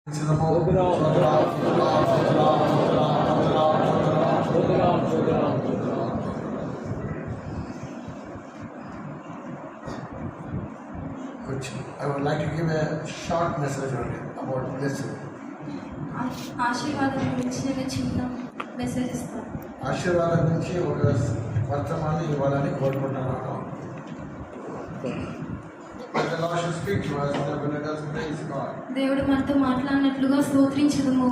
I would like to give a short message only about blessing. ఆశీర్వాదం గురించి నేను చిన్న మెసేజ్ ఇస్తాను. ఆశీర్వాదం నుంచి ఒక వర్తమానం ఇవ్వాలని కోరుకుంటున్నాను. దేవుడు మనతో మాట్లాడినట్లుగా స్తోత్రించదము.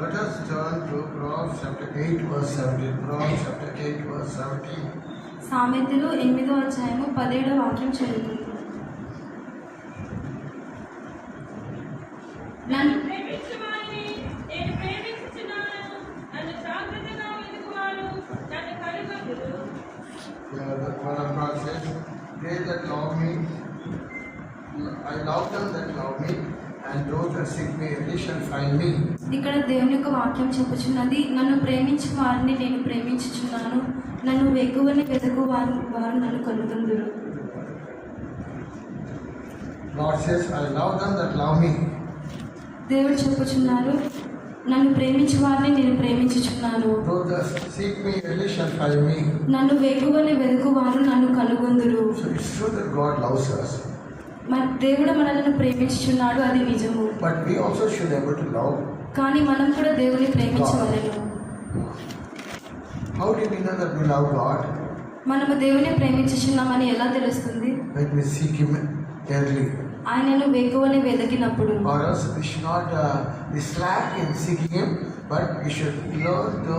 Let us turn to Proverbs chapter 8 verse 17. Proverbs chapter 8 verse 17. సామెతలు 8వ అధ్యాయము 17వ వాక్యం చదువుతుంది. నన్ను ప్రేమించువాని నేను ప్రేమించుచున్నాను, నన్ను జాగ్రత్తగా వెతుకువారు నన్ను కనుగొనుదురు. The word of God says, "They that love me, I love them that love me, and those that seek me early shall find me." ఇక్కడ దేవుని యొక్క వాక్యం చెప్పుచున్నది, నన్ను ప్రేమించు వారిని నేను ప్రేమించుచున్నాను, నన్ను వెగువని వెతుకు వారు నన్ను కనుగొందురు. God says, "I love them that love me." దేవుడు చెప్పుచున్నారు, నన్ను ప్రేమించు వారిని నేను ప్రేమించుచున్నాను, Those that seek me early shall find me. నన్ను వెగువని వెతుకు వారు నన్ను కనుగొందురు. So it's true that God loves us, దేవుడు మనల్ని ప్రేమించుచున్నాడు, అది నిజము. but we also should be able to love. కానీ మనం కూడా దేవుని ప్రేమించవలెను. How do we know that we love God? మనము దేవుని ప్రేమించుచున్నామని ఎలా తెలుస్తుంది? When we seek Him early. ఆయనను వెగువని వెతికినప్పుడు. Or else we should not be slack in seeking Him, but we should learn to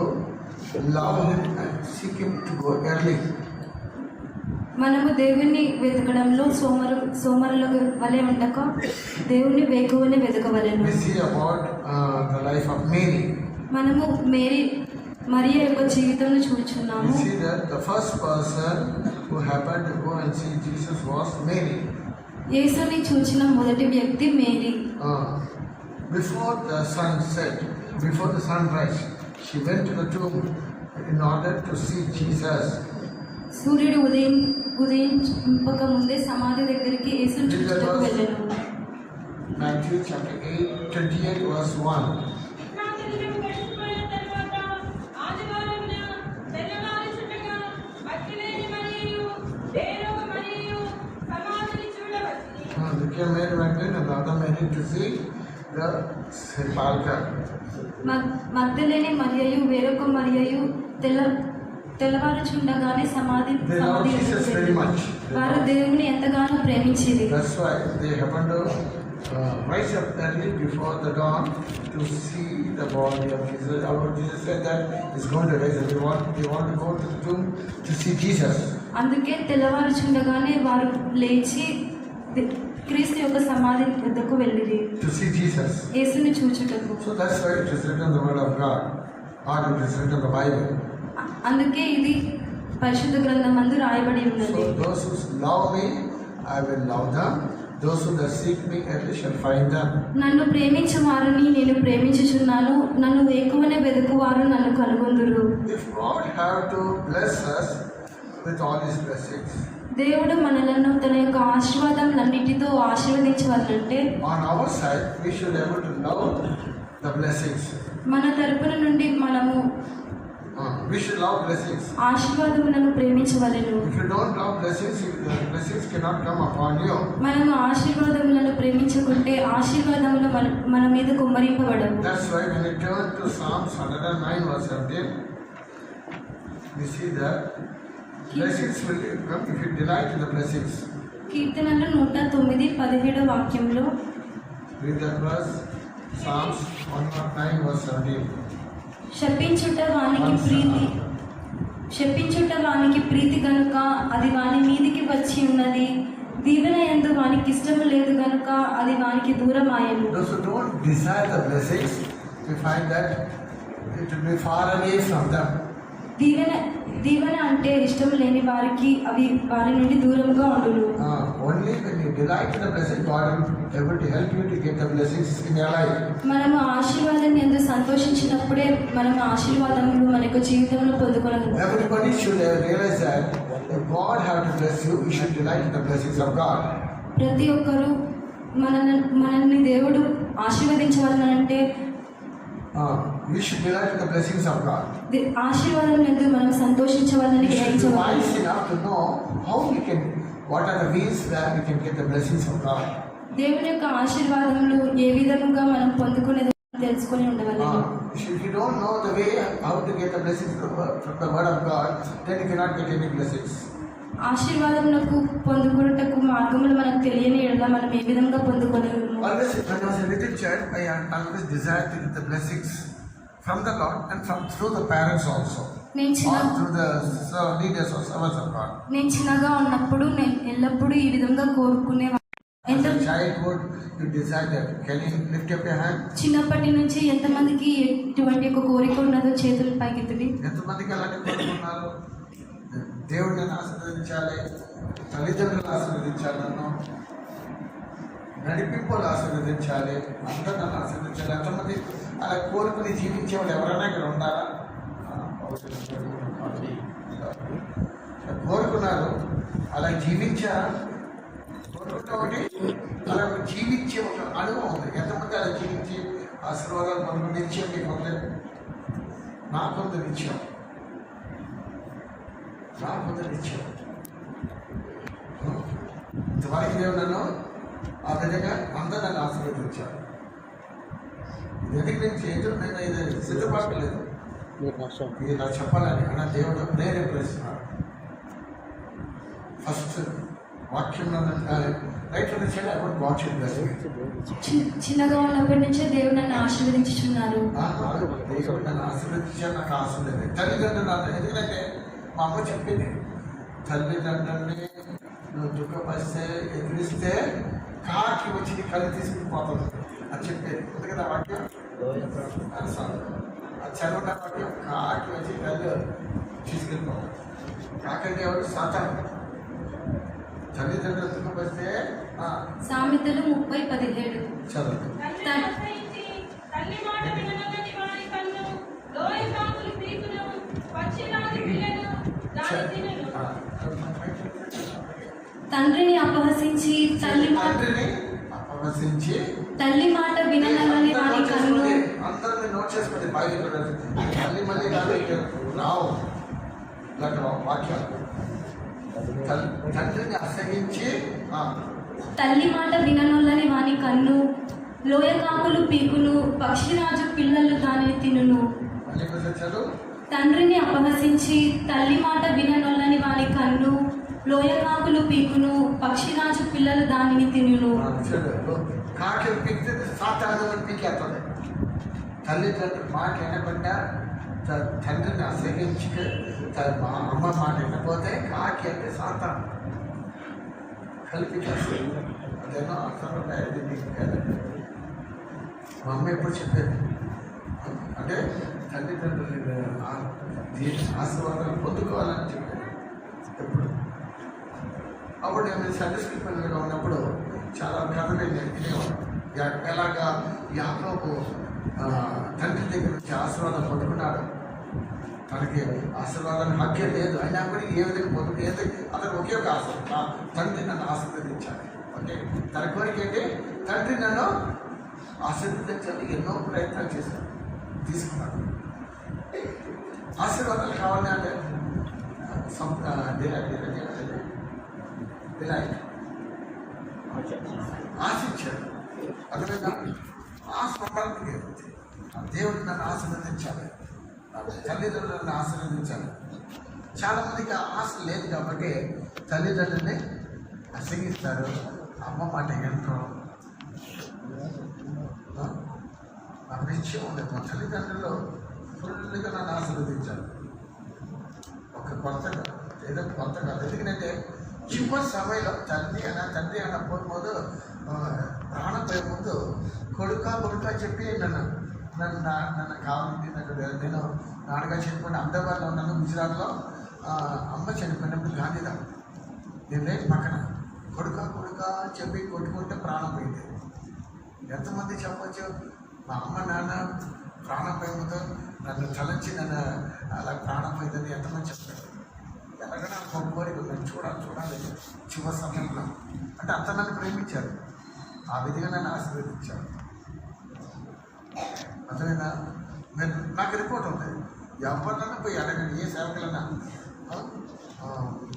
love Him and seek Him to go early. మనము దేవుని వెతకడంలో సోమరుల వలె ఉండక దేవుని వేకువని వెతకవలెను. We see about the life of Mary. మనము మరియ యొక్క జీవితంలో చూచున్నాము. We see that the first person who happened to go and see Jesus was Mary. యేసుని చూచిన మొదటి వ్యక్తి Mary. Before the sun set, before the sunrise, she went to the tomb in order to see Jesus. సూర్యుడు ఉదయింపక ముందే సమాధి దగ్గరికి యేసుని చూచుటకు వెళ్ళెను. Matthew chapter 8, 28 verse 1. విశ్రాంతిదినం గడిచిపోయిన తరువాత ఆదివారమున తెల్లవారుచుండగా భక్తిలేని మరియయు వేరొక మరియయు సమాధిని చూడవచ్చి. The Mary went in and the other Mary to see the sepulchre. మగ్దలేని మరియయు వేరొక మరియయు తెల్లవారుచుండగానే సమాధి వారు దేవుని ఎంతగానో ప్రేమించేది. That's why they happened to rise up early before the dawn to see the body of Jesus. Our Jesus said that He's going to rise up. They want to go to the tomb to see Jesus. అందుకే తెల్లవారుచుండగానే వారు లేచి క్రీస్తు యొక్క సమాధి వద్దకు వెళ్ళిరి. To see Jesus. యేసుని చూచుటకు. So that's why it is written in the Word of God, or it is written in the Bible. అందుకే ఇది పరిశుద్ధ గ్రంథమందు రాయబడి ఉన్నది. So those who love me, I will love them. Those who seek me early shall find them. నన్ను ప్రేమించు వారిని నేను ప్రేమించుచున్నాను, నన్ను వేకువనే వెతుకువారు నన్ను కనుగొందురు. If God have to bless us with all His blessings, దేవుడు మనలను తన యొక్క ఆశీర్వాదములన్నిటితో ఆశీర్వదించవాలంటే on our side we should be able to love the blessings. మన తరపున నుండి మనము We should love blessings. ఆశీర్వాదములను ప్రేమించవలెను. If you don't love blessings, the blessings cannot come upon you. మనము ఆశీర్వాదములను ప్రేమించకుంటే ఆశీర్వాదములు మన మీద కుమ్మరింపబడవు. That's why when you turn to Psalms 109 verse 17, we see that blessings will come if you delight in the blessings. కీర్తనలు 109:17 వాక్యంలో Read that verse, Psalms 109 verse 17. శపించుట వానికి ప్రీతి గనుక అది వాని మీదికి వచ్చి ఉన్నది, దీవెన యందు వానికి ఇష్టము లేదు గనుక అది వానికి దూరం ఆయను. Those who don't desire the blessings, we find that it will be far away from them. దీవెన అంటే ఇష్టం లేని వారికి అవి వారి నుండి దూరంగా ఉండును. Only when you delight in the blessing, God will be able to help you to get the blessings in your life. మనము ఆశీర్వాదాన్ని ఎందుకు సంతోషించినప్పుడే మనం ఆశీర్వాదములు మన యొక్క జీవితంలో పొందుకోగలము. Everybody should realize that if God have to bless you, you should delight in the blessings of God. ప్రతి ఒక్కరూ మనల్ని దేవుడు ఆశీర్వదించవాలంటే you should delight in the blessings of God. ఆశీర్వాదం ఎందుకు మనం సంతోషించవాలని You should be గ్రహించవాలి. wise enough to know how we can, what are the ways where we can get the blessings of God. దేవుని యొక్క ఆశీర్వాదములు ఏ విధముగా మనం పొందుకునేది తెలుసుకొని ఉండవాలి. If you don't know the way how to get the blessings from the word of God, then you cannot get any blessings. ఆశీర్వాదములకు పొందుకున్నటకు మార్గములు మనకు తెలియని ఎడల మనం ఏ విధంగా పొందుకోలేము. Always, when I was a little child, I always desired to get the blessings from the Lord and through the parents also, or through the leaders or servants of God. నేను చిన్నగా ఉన్నప్పుడు నేను ఎల్లప్పుడూ ఈ విధంగా కోరుకునేవాడిని. As a childhood, you desire that. Can you lift up your hand? చిన్నప్పటి నుంచి ఎంతమందికి ఎటువంటి ఒక కోరిక ఉన్నదో చేతుల పైకెత్తుడి. ఎంతమందికి అలాంటి కోరుకున్నారు? దేవుడిని ఆశీర్వదించాలి, తల్లిదండ్రులను ఆశీర్వదించాలి, నన్ను నడిపింపులు ఆశీర్వదించాలి, అందరూ నన్ను ఆశీర్వదించాలి. ఎంతమంది అలా కోరుకుని జీవించేవాళ్ళు ఎవరైనా ఇక్కడ ఉన్నారా? కోరుకున్నారు, అలా జీవించారా? కోరుకుంటే ఒకటి, అలా జీవించే ఒక అనుభవం ఉంది. ఎంతమంది అలా జీవించి ఆశీర్వాదాలు పొందుకుని నిత్యం మీకు ఉండలేదు? నాకుంది నిత్యం, నాకుంది నిత్యం. ఇంతవరకు దేవుడు నన్ను ఆ విధంగా అందరూ నన్ను ఆశీర్వదించారు. ఎందుకు నేను చేయడం, నేను ఇది సిద్ధపడలేదు, ఇది నాకు చెప్పాలని అన్న దేవుడు ప్రేరేపిస్తున్నాడు. ఫస్ట్ వాక్యం రైట్ నుంచి అప్పుడు వాక్యం చిన్నగా ఉన్నప్పటి నుంచే దేవుడు నన్ను ఆశీర్వదించుచున్నారు. దేవుడు నన్ను ఆశీర్వదించాను, నాకు ఆశీర్వదించాను. తల్లిదండ్రులు నన్ను, ఎందుకంటే మా అమ్మ చెప్పింది, తల్లిదండ్రుల్ని నువ్వు దుఃఖపరిస్తే ఎదిరిస్తే కాకి వచ్చి నీ కళ్ళు తీసుకుని పోతుంది అని చెప్పేది. ఎందుకంటే ఆ వాక్యం చదవట వాక్యం, కాకి వచ్చి కళ్ళు తీసుకెళ్ళిపోతుంది. కాకంటే ఎవరు? సాతాను. తల్లిదండ్రులు దుఃఖపరిస్తే సామెతలు 30:17 చదువు. తల్లి మాట విననొల్లని వారి కన్ను, లోయ కాకులు పీకును, పక్షిరాజు పిల్లలు దాని తినును. తండ్రిని అపహసించి తల్లి మాట విననొల్లని వారి కన్ను. అందరినీ నోట్ చేసుకోండి, బాగా మళ్ళీ మళ్ళీ రావు ఇలాంటి వాక్యాలు. తండ్రిని అసహించి తల్లి మాట విననొల్లని వాని కన్ను, లోయ కాకులు పీకును, పక్షిరాజు పిల్లలు దానిని తినును. తండ్రిని అపహసించి తల్లి మాట విననొల్లని వాని కన్ను, లోయ కాకులు పీకును, పక్షిరాజు పిల్లలు దానిని తినును. కాకులు పీకితే సాతాను పీకేస్తుంది. తల్లిదండ్రులు మాట వినకుండా తండ్రిని అసహించి అమ్మ మాట వినకపోతే కాకి అంటే సాతాను కలిపి చేస్తుంది. అదేనో అర్థం మా అమ్మ ఎప్పుడు చెప్పేది, అంటే తల్లిదండ్రులు ఆశీర్వాదాలు పొందుకోవాలని చెప్పేది ఎప్పుడు. అప్పుడు నేను సండే స్కూల్ పిల్లలుగా ఉన్నప్పుడు చాలా కథలు వినేవాడు. ఎలాగా యాకోబు తండ్రి దగ్గర నుంచి ఆశీర్వాదం పొందుకున్నాడు. తనకి ఆశీర్వాదానికి హక్కే లేదు, అయినా కూడా ఏ విధంగా పొందుకు అతను ఒకే ఒక ఆశ, తండ్రి నన్ను ఆశీర్వదించాలి. ఓకే, తన కోరిక ఏంటి? తండ్రి నన్ను ఆశీర్వదించాలి. ఎన్నో ప్రయత్నాలు చేశాను, తీసుకున్నాను. ఆశీర్వాదాలు కావాలి అంటే ఆశించాడు. అదేవిధంగా ఆశ దేవుడు నన్ను ఆశీర్వదించాలి, తల్లిదండ్రులను ఆశీర్వదించాలి. చాలామందికి ఆశ లేదు కాబట్టి తల్లిదండ్రులని అసహిస్తారు, అమ్మ మాట ఎంతో నిశ్చయం ఉండదు. మా తల్లిదండ్రులు ఫుల్గా నన్ను ఆశీర్వదించాలి. ఒక కొత్తగా ఏదో కొత్త కాదు. ఎందుకంటే చివరి సమయంలో తండ్రి అన్న పోయే ముందు ప్రాణం పోయే ముందు కొడుక చెప్పి నన్ను నన్ను కావాలంటే నేను నాన్నగారు చనిపోయిన అహ్మదాబాద్లో ఉన్నాను, గుజరాత్లో. అమ్మ చనిపోయినప్పుడు గాంధీదా నేను లేని పక్కన కొడుక అని చెప్పి కొట్టుకుంటే ప్రాణం పోయింది. ఎంతమంది చెప్పచ్చు? మా అమ్మ నాన్న ప్రాణం పోయిందో నన్ను తలంచి నన్ను అలా ప్రాణం పోయిందని ఎంతమంది చెప్తారు? ఎలాగైనా ఒక కోరిక నన్ను చూడాలి చివరి సమయంలో. అంటే అంత నన్ను ప్రేమించారు, ఆ విధిగా నన్ను ఆశీర్వదించారు. అతనైనా నాకు రిపోర్ట్ ఉంది, ఎవరినైనా పోయి అడగండి, ఏ సేవకులైనా.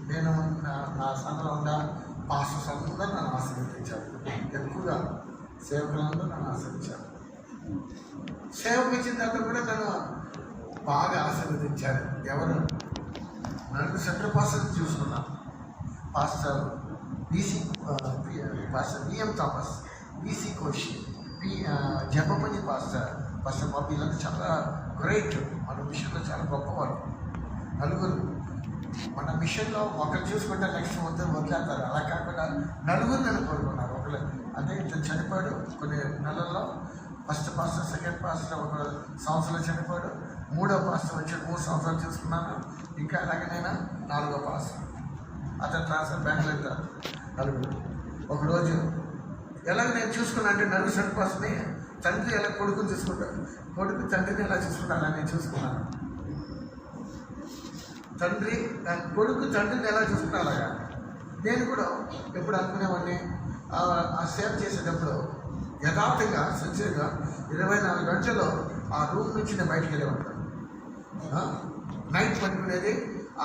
నేను నా సంఘంలో ఉన్న పాస్టర్స్ అందరూ నన్ను ఆశీర్వదించారు, ఎక్కువగా సేవకులందరూ నన్ను ఆశీర్వదించారు. సేవకు ఇచ్చిన తర్వాత కూడా నన్ను బాగా ఆశీర్వదించారు. ఎవరు? నన్ను సెంట్రల్ పాస్టర్ చూసుకున్నాను. Pastor pastor BM Thomas, BC Koshy, జపపని పాస్టర్ బాబు, ఇలాంటి చాలా గ్రేట్. మన మిషన్లో చాలా గొప్పవారు. నలుగురు మన మిషన్లో ఒకరు చూసుకుంటే నెక్స్ట్ వదిలేస్తారు. అలా కాకుండా నలుగురు నన్ను కోరుకున్నారు. ఒకరు అంటే ఇతను చనిపోయాడు కొన్ని నెలల్లో. ఫస్ట్ పాస్టర్, సెకండ్ పాస్టర్ ఒక సంవత్సరం చనిపోయాడు. మూడో పాస్టర్ వచ్చి 3 సంవత్సరాలు చూసుకున్నాను. ఇంకా అలాగే నేను 4వ పాస్టర్. అతను ట్రాన్స్ఫర్ బెంగళూరు. నలుగురు ఒకరోజు ఎలాగ నేను చూసుకున్నా అంటే నలుగురు సెంటర్ పాస్టర్ని తండ్రి ఎలా కొడుకుని చూసుకుంటాడు, కొడుకు తండ్రిని ఎలా చూసుకుంటాను నేను చూసుకున్నాను. కొడుకు తండ్రిని ఎలా చూసుకుంటా అలాగా నేను కూడా ఎప్పుడు అనుకునేవాడిని. ఆ సేవ చేసేటప్పుడు యథార్థంగా సిన్సియర్గా 24 గంటల్లో ఆ రూమ్ నుంచి నేను బయటకు వెళ్ళేవాడు. నైట్ పడుకునేది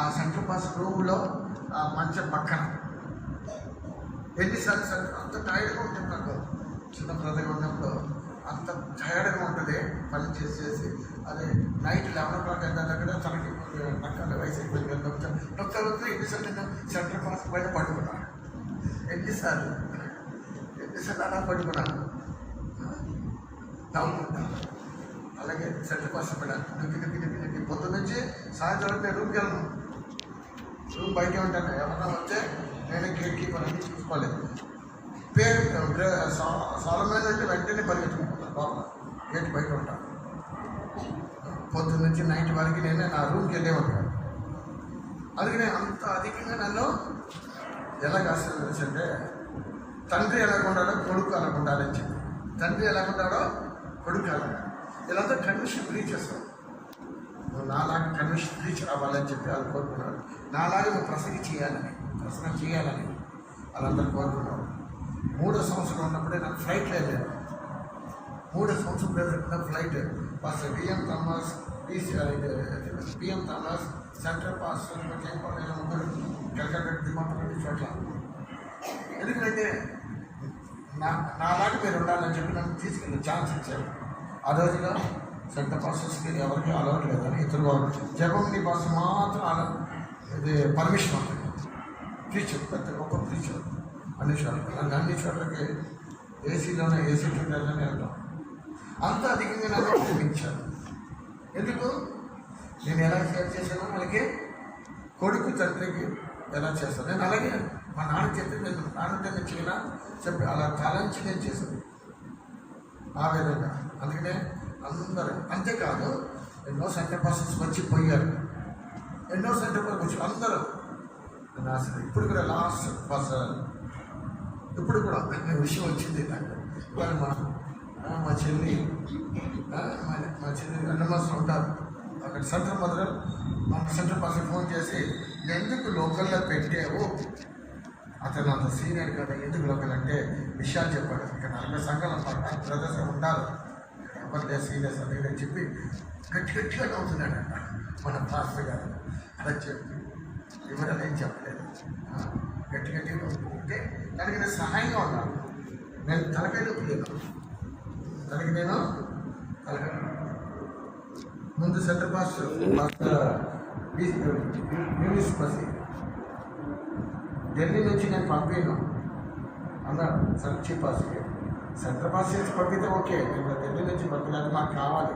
ఆ సెంట్రల్ పాస్ రూమ్లో ఆ మంచం పక్కన. ఎన్నిసార్లు అంత టైర్డ్గా ఉంటుంది నాకు. చిన్న బ్రదర్గా ఉన్నప్పుడు అంత టైర్డ్గా ఉంటుంది పని చేసేసి. అదే నైట్ 11 o'clock అయిన దగ్గర తనకి నక్కల వయసు అయిపోయింది. డాక్టర్ ఎన్నిసార్లు నేను సెంట్రల్ పాస్ బయట పడుకున్నాను. ఎన్నిసార్లు అలా పడుకున్నాను నవ్వుకుంటాను. అలాగే సెంట్రల్ పాస్ పడ్డాను. పొద్దున్న నుంచి సాయంత్రం నేను రూమ్కి వెళ్ళను. రూమ్ బయటే ఉంటాను. ఎవరైనా వస్తే నేను గేట్ కీపర్ అని చూసుకోలేదు. పేరు సోలమన్ అంటే వెంటనే పరిగెత్తుకుంటాను. లోపల గేట్ బయట ఉంటాను. పొద్దున్న నుంచి నైట్ వరకు నేను నా రూమ్కి వెళ్ళే ఉంటాను. అందుకనే అంత అధికంగా నన్ను ఎలాగ ఆశీర్వదించంటే, తండ్రి ఎలాగ ఉండాలో కొడుకు అలాగ ఉండాలని చెప్పి, తండ్రి ఎలాగ ఉండాలో కొడుకు అలాగా. ఇలాంతా కన్విషన్ బ్రీచ్ చేస్తాను. నువ్వు నాలాగా కన్విషన్ బ్రీచ్ అవ్వాలని చెప్పి వాళ్ళు కోరుకున్నారు. నాలాగా నువ్వు ప్రసంగం చేయాలని వాళ్ళందరూ కోరుకున్నారు. 3వ సంవత్సరం ఉన్నప్పుడే నాకు ఫ్లైట్ లేదు. 3వ సంవత్సరం flight pastor BM Thomas, central pastor ముగ్గురు కలకత్తా దిమాపల్లి చోట్ల. ఎందుకంటే నాలాగా మీరు ఉండాలని చెప్పి నన్ను తీసుకెళ్ళి ఛాన్స్ ఇచ్చారు. ఆ రోజులో సెంట్రల్ పాస్టర్స్కి ఎవరికి అలవాటు లేదని ఇతరులు జపంని పాస్టర్ మాత్రం ఇది పర్మిషన్ ఉంటుంది. టీచర్ పెద్ద గొప్ప టీచర్ అన్ని చోట్లకి ఏసీ ట్యూటర్లోనే వెళ్తాం. అంత అధికంగా నన్ను ప్రేమించాను. ఎందుకు? నేను ఎలా షేర్ చేశానో వాళ్ళకి కొడుకు తండ్రికి ఎలా చేస్తాను. నేను అలాగే మా నాన్న చెప్పి నేను నాన్నతో చేయనా చెప్పి అలా తలంచి నేను చేశాను ఆ విధంగా. అందుకనే అందరూ అంతేకాదు ఎన్నో సెంటర్ పర్సన్స్ వచ్చి పోయారు. ఎన్నో సెంటర్ పర్సన్స్ వచ్చి అందరూ నా అసలు ఇప్పుడు కూడా లాస్ట్ పర్సన్ ఇప్పుడు కూడా విషయం వచ్చింది నాకు. వాళ్ళు మా చెల్లి అన్నమాసం ఉంటారు అక్కడ సెంటర్ మదర్. మన సెంటర్ పర్సన్ ఫోన్ చేసి ఎందుకు లోకల్లో పెట్టావు, అతను అంత సీనియర్ కదా, ఎందుకు లోకల్ అంటే విషయాలు చెప్పాడు. ఇక్కడ 40 సంఘాలు బ్రదర్స్ ఉంటారు, ఎవరిదే సీనియర్స్ అని చెప్పి గట్టిగా నవ్వుతున్నాడంట మన పాస్టర్ గారు. అలా చెప్పి వివరాలు ఏం చెప్పలేదు. గట్టిగా నవ్వుతుంటే దానికి నేను సహాయంగా ఉన్నాను. నేను తలకాయ నొప్పి లేదు, దానికి నేను తలకాయ ముందు సెంటర్ పాస్టర్ యూనివర్సిటీ ఢిల్లీ నుంచి నేను పంపాను అన్నాడు చీఫ్ పాస్టర్. సెంటర్ పాస్ చేసి పంపితే ఓకే, నేను ఢిల్లీ నుంచి పంపినది మాకు కావాలి.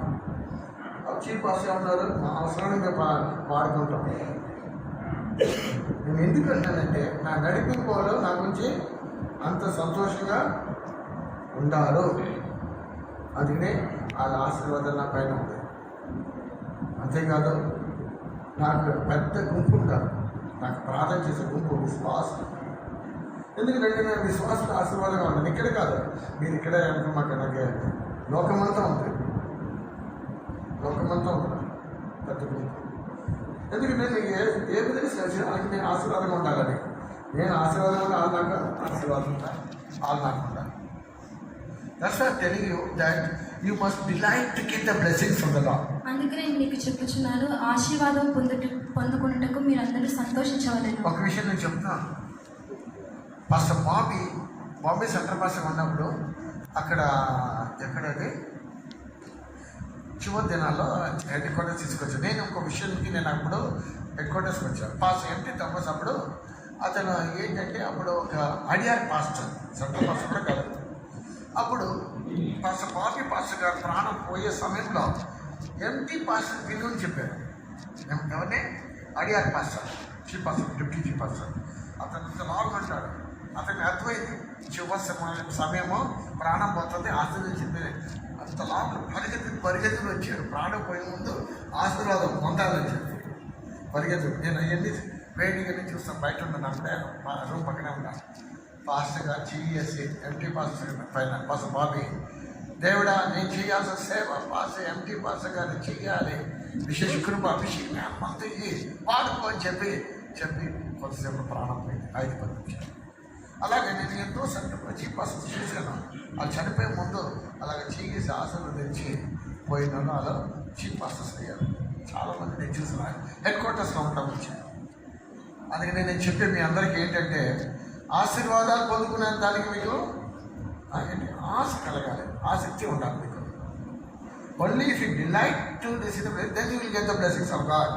చీఫ్ పాస్టర్ ఉన్నారు, మా అవసరాన్ని మేము వాడుకుంటాం. నేను ఎందుకు అంటానంటే నా నడిపింపులో నా గురించి అంత సంతోషంగా ఉండారు. అందుకనే వాళ్ళ ఆశీర్వాదం నా పైన ఉంది. అంతేకాదు నాకు పెద్ద గుంపు ఉంటారు, నాకు ప్రార్థన చేసే గుంపు విశ్వాసం. ఎందుకంటే నేను విశ్వాసం ఆశీర్వాదంగా ఉన్నాను. ఇక్కడే కాదు, మీరు ఇక్కడే అనుకో, మాకు నాకు లోకమంతా ఉంది, లోకమంతా ఉంటుంది పెద్ద గుంపు. ఎందుకంటే నేను ఏ విధంగా చేసిన వాళ్ళకి నేను ఆశీర్వాదంగా ఉండాలని. నేను ఆశీర్వాదంగా ఉంటే వాళ్ళు నాకు ఆశీర్వాదం ఉంటాను, వాళ్ళు నాకు ఉంటారు. That's why I'm telling you that you must delight to get the blessings from the Lord. అందుకే నేను మీకు చెప్పుచున్నాను, ఆశీర్వాదం పొందుకున్నటకు మీరందరూ సంతోషించవలెను. ఒక విషయం నేను చెప్తున్నాను. పాస్టర్ బాంబే సెంటర్ పాస్టర్ ఉన్నప్పుడు అక్కడ ఎక్కడది చివరి దినాల్లో హెడ్ క్వార్టర్స్ తీసుకొచ్చాను. నేను ఇంకో విషయానికి నేను అప్పుడు హెడ్ క్వార్టర్స్కి వచ్చాను. పాస్టర్ ఎంటీ థామస్ అప్పుడు అతను ఏంటంటే అప్పుడు ఒక అడియార్ పాస్టర్, సెంటర్ పాస్టర్ కూడా కాదు. అప్పుడు పాస్టర్ గారు ప్రాణం పోయే సమయంలో ఎంటీ పాస్టర్ పిలువని చెప్పారు. ఎవరిని? Adyar pastor, chief pastor, deputy chief pastor. అతను లాగుంటాడు. అతనికి అర్థమైంది చివరి సమయము ప్రాణం పోతుంది, ఆశీర్వాదం చెప్పేది. అంత లాభం పరిగెత్తులు వచ్చాడు. ప్రాణం పోయే ముందు ఆశీర్వాదం పొందాలని చెప్పి పరిగెత్తులు. నేను అవన్నీ వేడిగా చూస్తాను, బయట ఉన్నాను, అప్పుడే రూమ్ పక్కనే ఉన్నాను. పాస్టర్ గారు చేసి ఎంటీ పాస్టర్ పైన పాస్టర్ బాబీ, దేవుడా నేను చేయాల్సిన సేవ పాస్టర్ ఎంటీ పాస్టర్ గారు చేయాలి, విశేష కృప అభిషేకం అంతా వాడుకో అని చెప్పి కొంతసేపు ప్రాణం పోయింది. 5-10 నిమిషాలు. అలాగే నేను ఎంతో చీఫ్ పాస్టర్ చూశాను. వాళ్ళు చనిపోయే ముందు అలాగే చేసి ఆశీర్వదించి పోయిన అలా చీఫ్ పాస్టర్స్ అయ్యారు. చాలామంది నేను చూసిన హెడ్ క్వార్టర్స్లో ఉంటాం వచ్చాను. అందుకని నేను చెప్పే మీ అందరికీ ఏంటంటే, ఆశీర్వాదాలు పొందుకునే దానికి మీకు ఏంటి ఆశ కలగాలి, ఆసక్తి ఉండాలి మీకు. Only if you delight to receive then you will get the blessings of God.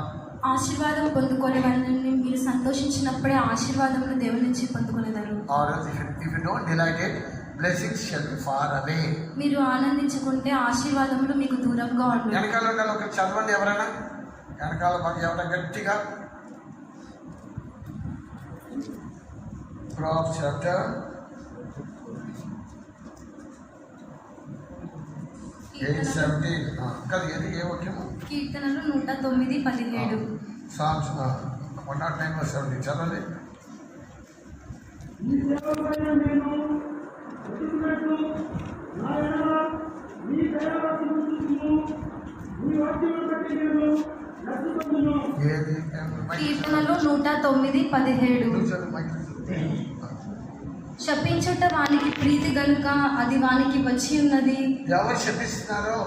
ఆశీర్వాదం పొందుకునే వాళ్ళని మీరు సంతోషించినప్పుడే ఆశీర్వాదమును దేవుని నుంచి పొందుకునేదారు. Or else if you don't delight it, blessings shall be far away. మీరు ఆనందించుకుంటే ఆశీర్వాదములు మీకు దూరంగా ఉంటాయి. వెనకాల ఉండాలి. ఒక చదవండి ఎవరైనా, వెనకాల మాకు ఎవరైనా గట్టిగా. Proverbs chapter 8:17. కదా ఏది ఏ వాక్యము? కీర్తనలు 109:17. Psalms 109:17 చదవండి. కీర్తనలు 109:17. శపించుట వానికి ప్రీతి గనుక అది వానికి వచ్చి ఉన్నది. ఎవరు శపిస్తున్నారో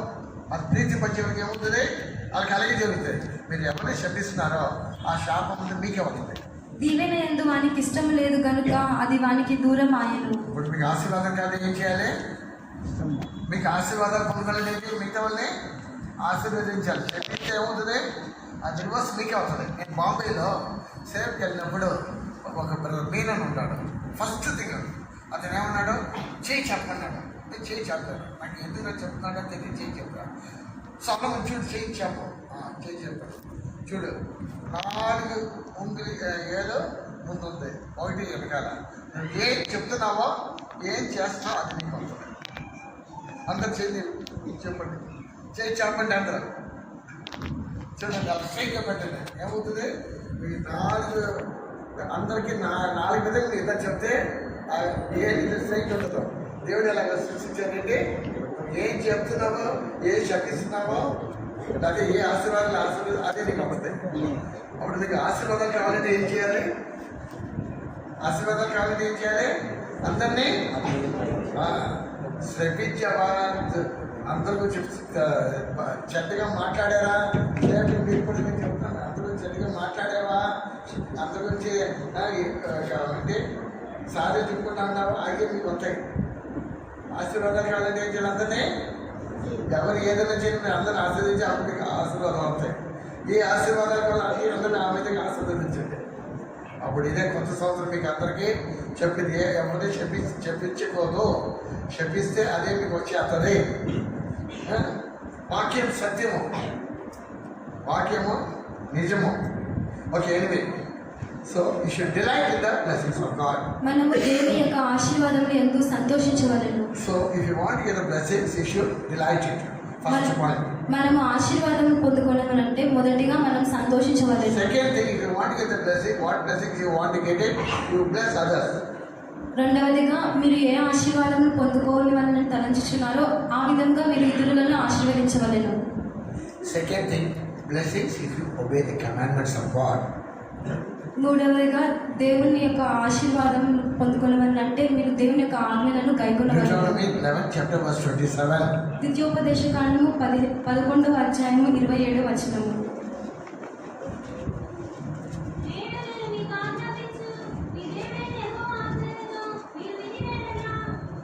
అది ప్రీతి పంచమకి ఏముంటుంది, వాళ్ళకి అలాగే జరుగుతుంది. మీరు ఎవరిని శపిస్తున్నారో ఆ శాపం మీకే వస్తుంది. దీవెన యందు వానికి ఇష్టం లేదు గనుక అది వానికి దూరం ఆయను. ఇప్పుడు మీకు ఆశీర్వాదం కాదు, ఏం చేయాలి? మీకు ఆశీర్వాదాలు పొందాలని మిగతా వాళ్ళని ఆశీర్వదించాలి. శపిస్తే ఏమవుతుంది, ఆ రివర్స్ మీకే అవుతుంది. నేను బాంబేలో సేఫ్కి వెళ్ళినప్పుడు ఒక మీనన్ ఉంటాడు. ఫస్ట్ థింగ్ అతను ఏమన్నాడు, చేయి చెప్పన్నాడు. నేను చేయి చెప్తాను, నాకు ఎందుకు చెప్తున్నాడో తెలియదు, చేయి చెప్తాను. సొంతం చూడు, చేయి చెప్పు, చేయి చెప్పాడు. చూడు 4 ఉంగులి ఏదో ముందుంది, 1 వెనకాల. నువ్వు ఏం చెప్తున్నావో ఏం చేస్తున్నావో అది నీకు అవుతుంది. అందరు చేయి చెప్పండి, చేయి చెప్పండి అందరూ. చూడండి అలా స్ట్రైట్గా పెట్టండి, ఏమవుతుంది? మీ 4 అందరికీ 4 విధంగా ఇలా చెప్తే ఏ స్ట్రైట్ ఉండదు. దేవుడు ఎలాగ సృష్టించాడండి, ఏం చెప్తున్నావో, ఏ శపిస్తున్నావో, అదే ఏ ఆశీర్వాదాలు అదే నీకు అవుతాయి. అప్పుడు నీకు ఆశీర్వాదాలు కావాలంటే ఏం చేయాలి? ఆశీర్వాదాలు కావాలంటే ఏం చేయాలి? అందరినీ శ్రపించావా? అందరూ చెడ్డగా మాట్లాడారా? లేకపోతే మీరు కూడా నేను చెప్తాను, అందరూ చెడ్డగా మాట్లాడావా? అందరి గురించి అంటే సారీ చెప్పుకుంటా ఉన్నావా? అవి మీకు వస్తాయి. ఆశీర్వాదాలు కావాలంటే ఏం చేయాలి? అందరినీ ఎవరు ఏదైనా చేయండి, అందరిని ఆశీర్వదించి అప్పుడు ఆశీర్వాదం అవుతాయి. ఏ ఆశీర్వాదాలు కావాలి అందరినీ ఆ విధంగా ఆశీర్వదించండి. అప్పుడు ఇదే కొత్త సంవత్సరం మీకు అందరికీ చెప్పింది, ఎవరిని చెప్పించకూడదు. శపిస్తే అదే మీకు వచ్చేస్తుంది. వాక్యం సత్యము, వాక్యము నిజము. Okay, anyway, so you should delight in the blessings of God. మనము దేవుని యొక్క ఆశీర్వాదములు ఎంతో సంతోషించవలెను. So if you want to get the blessings you should delight it. First point. మనము ఆశీర్వాదం పొందుకోవాలంటే మొదటిగా మనం సంతోషించవలెను. Second thing, if you want to get the blessing, what blessings you want to get it, you bless others. రెండవదిగా మీరు ఏ ఆశీర్వాదం పొందుకోవాలని తలంచుచున్నారో ఆ విధంగా మీరు ఇతరులను ఆశీర్వదించవలెను. Second thing, blessings if you obey the commandments of God. మూడవదిగా దేవుని యొక్క ఆశీర్వాదం పొందుకోవాలంటే మీరు దేవుని యొక్క ఆజ్ఞలను గైకొనవలెను. Deuteronomy 11 chapter verse 27. ద్వితీయోపదేశ కాండము 11వ అధ్యాయము 27వ వచనము. నేడు మీకు ఆజ్ఞాపించు మీ దేవుడైన యెహోవా ఆజ్ఞలను మీరు వినినెడల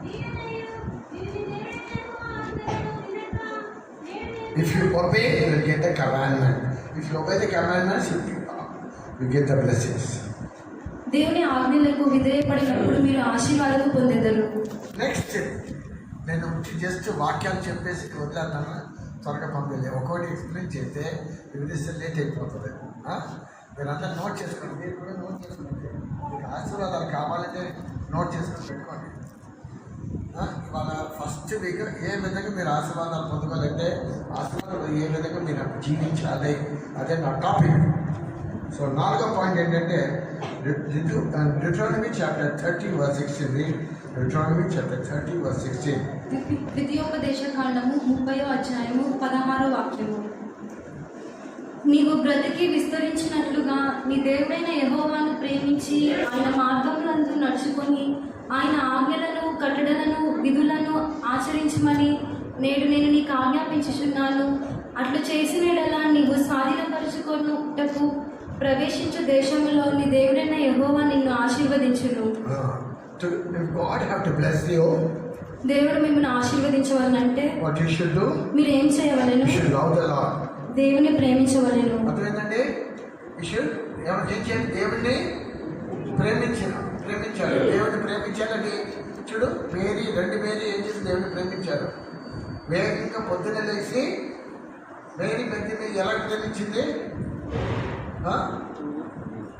దీవెనయు మీరు మీ దేవుడైన యెహోవా ఆజ్ఞలను వినక నేడు If you obey, you will get the commandment. If you obey the commandments, you get the blessings. దేవుని ఆజ్ఞలకు విధేయపడినప్పుడు మీరు ఆశీర్వాదం పొందెదరు. నెక్స్ట్ నేను జస్ట్ వాక్యాలు చెప్పేసి వదిలేస్తాను, త్వరగా పంపించలేదు. ఒక్కొక్కటి ఎక్స్ప్లెయిన్ చేస్తే విధిస్తే లేట్ అయిపోతుంది. మీరు అందరూ నోట్ చేసుకోండి, మీరు కూడా నోట్ చేసుకోండి. మీకు ఆశీర్వాదాలు కావాలంటే నోట్ చేసుకొని పెట్టుకోండి. ఇవాళ ఫస్ట్ వీక్ ఏ విధంగా మీరు ఆశీర్వాదాలు పొందుకోవాలంటే ఆశీర్వాదాలు ఏ విధంగా మీరు జీవించాలి, అదే నా టాపిక్. సో 4వ పాయింట్ ఏంటంటే Deuteronomy chapter 30 verse 16. Deuteronomy chapter 30 verse 16. ద్వితీయోపదేశ కాండము 30వ అధ్యాయము 16వ వాక్యము. నీవు బ్రతికి విస్తరించినట్లుగా నీ దేవుడైన యెహోవాను ప్రేమించి ఆయన మార్గములందు నడుచుకొని ఆయన ఆజ్ఞలను కట్టడలను విధులను ఆచరించమని నేడు నేను నీకు ఆజ్ఞాపించుచున్నాను. అట్లు చేసినడలా నీవు స్వాధీనపరుచుకొనుటకు ప్రవేశించు దేశంలో నీ దేవుడైన యెహోవా నిన్ను ఆశీర్వదించును. God have to bless you. దేవుడు మిమ్మల్ని ఆశీర్వదించవాలంటే What you should do? మీరు ఏం చేయవలెను? You should love the Lord. దేవుని ప్రేమించవలెను. అర్థమైందండి? You should ఏం చేయాలి? దేవుడిని ప్రేమించాలి. దేవుడిని ప్రేమించాలని చూడు, మేరీ ఏం చేసి దేవుడిని ప్రేమించారు. వేగంగా పొద్దున్న లేచి మేరీ పెద్దని ఎలా ప్రేమించింది?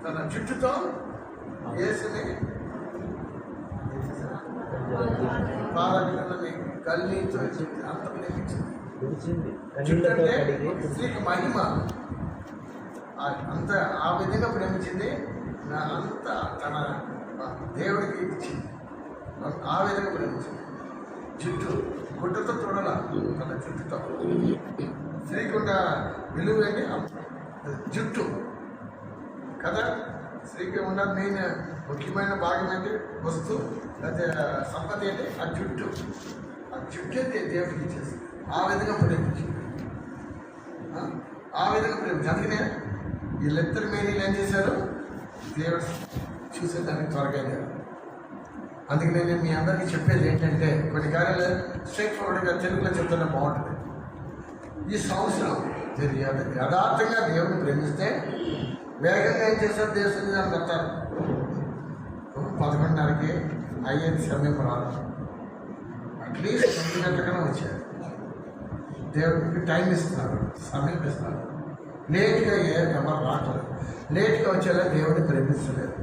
తన చుట్టుతో యేసుని పాలకులని కన్నీతో అంత ప్రేమించింది. చుట్టూ అంటే స్త్రీకి మహిమ అంత ఆ విధంగా ప్రేమించింది. అంత తన దేవుడికి ఇచ్చింది, ఆ విధంగా ప్రేమించింది. చుట్టూ గుడ్డతో చూడాల, తన చుట్టుతో స్త్రీకి ఉన్న విలువ ఏంటి? జుట్టు కదా. స్త్రీకి ఉన్న మెయిన్ ముఖ్యమైన భాగం ఏంటి? వస్తు అదే సంపద ఏంటి? ఆ జుట్టు. ఆ జుట్టు అయితే దేవుడికి ఇచ్చేసి ఆ విధంగా ప్రేమించింది. ఆ విధంగా ప్రేమించి అందుకనే వీళ్ళిద్దరు మేరీలు ఏం చేశారు? దేవుడు చూసేదానికి త్వరగా అయ్యారు. అందుకనే నేను మీ అందరికీ చెప్పేది ఏంటంటే కొన్ని కార్యాలు స్ట్రైట్ ఫార్వర్డ్గా తెలుగులో చెప్తున్నా బాగుంటుంది. ఈ సంవత్సరం యథార్థంగా దేవుడిని ప్రేమిస్తే వేగంగా ఏం చేస్తారు? దేశం దాన్ని కట్టారు. 11:30కి అయ్యేది సమయం రాదు, అట్లీస్ట్ 9 గంటలకన్నా వచ్చారు. దేవుడికి టైం ఇస్తున్నారు, సమయం ఇస్తున్నారు. లేట్గా ఎవరు రావట్లేదు. లేట్గా వచ్చేలా దేవుడిని ప్రేమిస్తలేదు.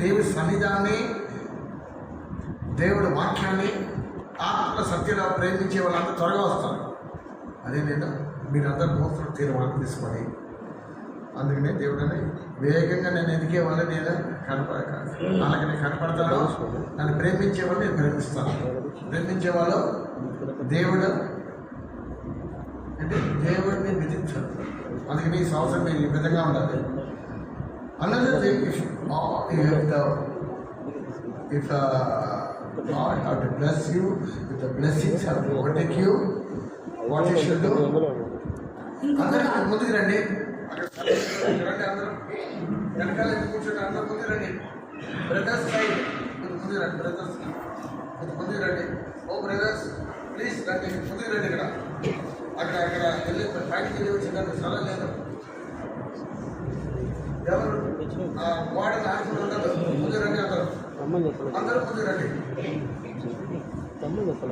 దేవుడి సన్నిధాన్ని, దేవుడి వాక్యాన్ని ఆత్మ సత్యలో ప్రేమించే వాళ్ళందరూ త్వరగా వస్తారు. అదే నేను మీరందరూ నూతన తీర్మానం తీసుకొని అందుకనే దేవుడిని వేగంగా నేను ఎదిగే వాళ్ళు నేను వాళ్ళకి నేను కనపడతాను. నన్ను ప్రేమించే వాళ్ళు నేను ప్రేమిస్తాను. ప్రేమించేవాళ్ళు దేవుడు అంటే దేవుడిని విధించారు. అందుకని ఈ సంవత్సరం మీరు ఈ విధంగా ఉండాలి. Another thing, if God have to bless you, if the blessings have to overtake you, what you should do? అందరూ ముందుకు రండి. రండి అందరూ, వెనకాల కూర్చోండి. అందరూ ముందు రండి. బ్రదర్స్ సైడ్ ముందు రండి. బ్రదర్స్ ముందుకు రండి. ఓ బ్రదర్స్ ప్లీజ్ రండి, ముందుకు రండి. అక్కడ వెళ్ళి బయటికి వెళ్ళి వచ్చిందంటే స్థలం లేదు. ఎవరు వాడ నాయకులు ఉండదు. ముందు రండి అందరూ ముందు రండి.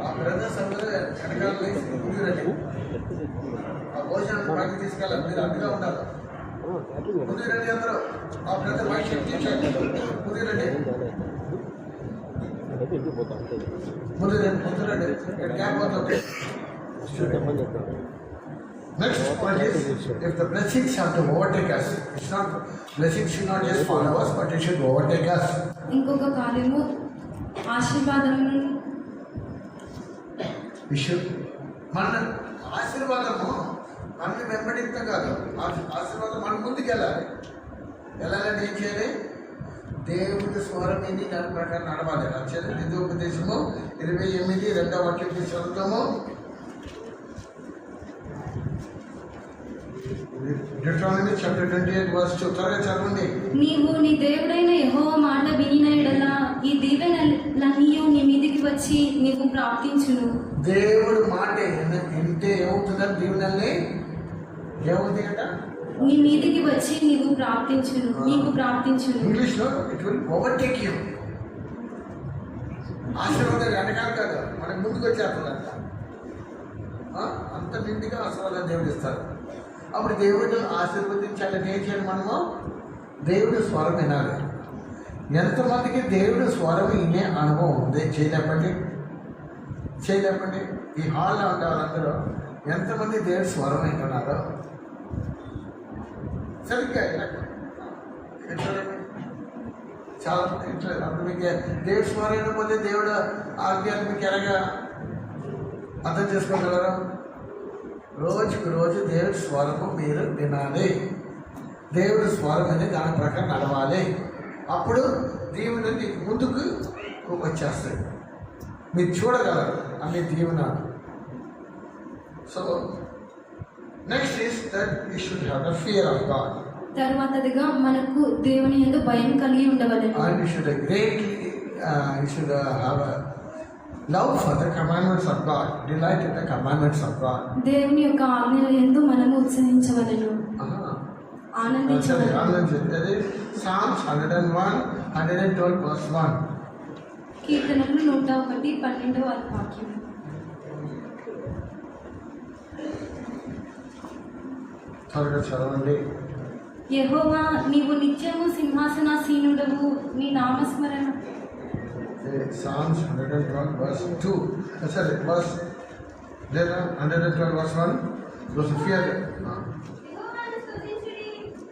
ఆ బ్రదర్స్ అందరూ వెనకాల ముందు రండి. ఆ భోజనం బయటకు తీసుకెళ్ళాలి. మీరు అడ్డుగా ఉండాలి. ముందు రండి అందరూ. ఆ బ్రదర్ బయట ముందు రండి. అయితే ఇంటికి పోతా అంతే ముందు గ్యాప్ అవుతుంది. చెప్పని చెప్తాను. Next point is, if the blessings have to overtake us, it's not, blessings should not just follow us, but it should overtake us. ఇంకొక కార్యము ఆశీర్వాదములను We should, మన ఆశీర్వాదము మనల్ని వెంబడిస్తాం కాదు, ఆశీర్వాదం మన ముందుకు వెళ్ళాలి. వెళ్ళాలంటే ఏం చేయాలి? దేవుడి స్వరం ఏంటి దాని ప్రకారం నడవాలి. వచ్చేది ద్వితీయోపదేశము 28:2 చదువుతాము. Deuteronomy chapter 28 verse 2. త్వరగా చదవండి. నీవు నీ దేవుడైన యెహోవా మాట వినిన యెడల ఈ దీవెనలన్నీ నీ మీదికి వచ్చి నీకు ప్రాప్తించును. దేవుడు మాట వింటే ఏమవుతుందని దీవెనల్ని ఏమవుతుంది అంట? నీ మీదికి వచ్చి నీకు ప్రాప్తించును. ఇంగ్లీష్ లో ఇట్ విల్ ఓవర్టేక్ యూ. ఆశీర్వాదం వెనకాల కాదు, మనకు ముందుకు వచ్చేస్తుందంట. అంత నిండుగా ఆశీర్వాదం దేవుడు ఇస్తారు. అప్పుడు దేవుడు ఆశీర్వదించాలని ఏం చేయాలి? మనము దేవుడి స్వరం వినాలి. ఎంతమందికి దేవుడి స్వరం వినే అనుభవం ఉంది? చేయలేపండి. ఈ హాల్లో ఉండే వాళ్ళందరూ ఎంతమంది దేవుడి స్వరం వింటున్నారో సరిగ్గా చాలా ఇట్లా. అప్పుడు మీకు దేవుడి స్వరం వినకపోతే దేవుడు ఆజ్ఞలు మీకు ఎలాగా అర్థం చేసుకోగలరు? రోజుకు రోజు దేవుడి స్వరము మీరు వినాలి. దేవుడి స్వరం అనేది దాని ప్రకారం నడవాలి. అప్పుడు దీవెన నీకు ముందుకు వచ్చేస్తాయి, మీరు చూడగలరు అన్ని దీవెన. So next is that you should have the fear of God. తరువాతదిగా మనకు దేవుని యందు భయం కలిగి ఉండవలెను. And you should have a love for the commandments of God, delight in the commandments of God. దేవుని యొక్క ఆజ్ఞల యందు మనము ఉత్సహించవలెను, ఆనందించవలెను. Psalms 101, 112 verse 1. కీర్తనలు 101:12 వాక్యం. త్వరగా చదవండి. యెహోవా నీవు నిత్యము సింహాసనాసీనుడవు, నీ నామస్మరణ. Psalms 112 verse 2. Sorry, verse 112 verse 1. Those who fear. యెహోవాను స్తుతించుడి.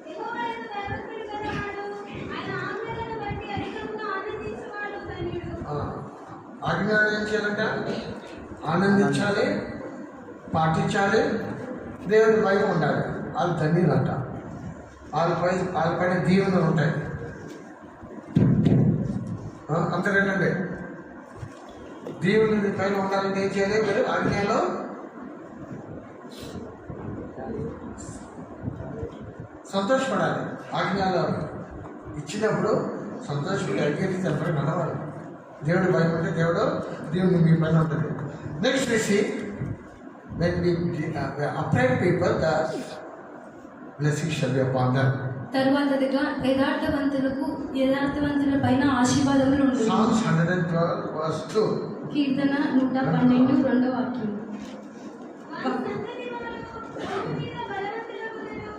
యెహోవా యందు భయభక్తులు గలవాడు. ఆయన ఆజ్ఞలను బట్టి అధికముగా ఆనందించువాడు ధన్యుడు. ఆజ్ఞలు ఏం చేయాలంట? ఆనందించాలి, పాటించాలి, దేవుడి భయం ఉండాలి. వాళ్ళు ధన్యులంట. వాళ్ళ పైన దీవెనలు ఉంటాయి. అంతేనండి. దేవుని పైన ఉండాలంటే ఏం చేయాలి? మీరు ఆజ్ఞలో సంతోషపడాలి. ఆజ్ఞలో ఇచ్చినప్పుడు సంతోషపడి అడిగేది తనపై నడవాలి. దేవుడి భయం ఉంటే దేవుడు మీ పైన ఉంటుంది. Next Vishi when we upright people, the blessing shall be upon them. తరువాతదిగా యథార్థవంతుల పైన ఆశీర్వాదములు ఉండును. Psalms 112 verse 2. కీర్తన 112 వాక్యం. వారి సంతతి వారు భూమి మీద బలవంతులగుదురు.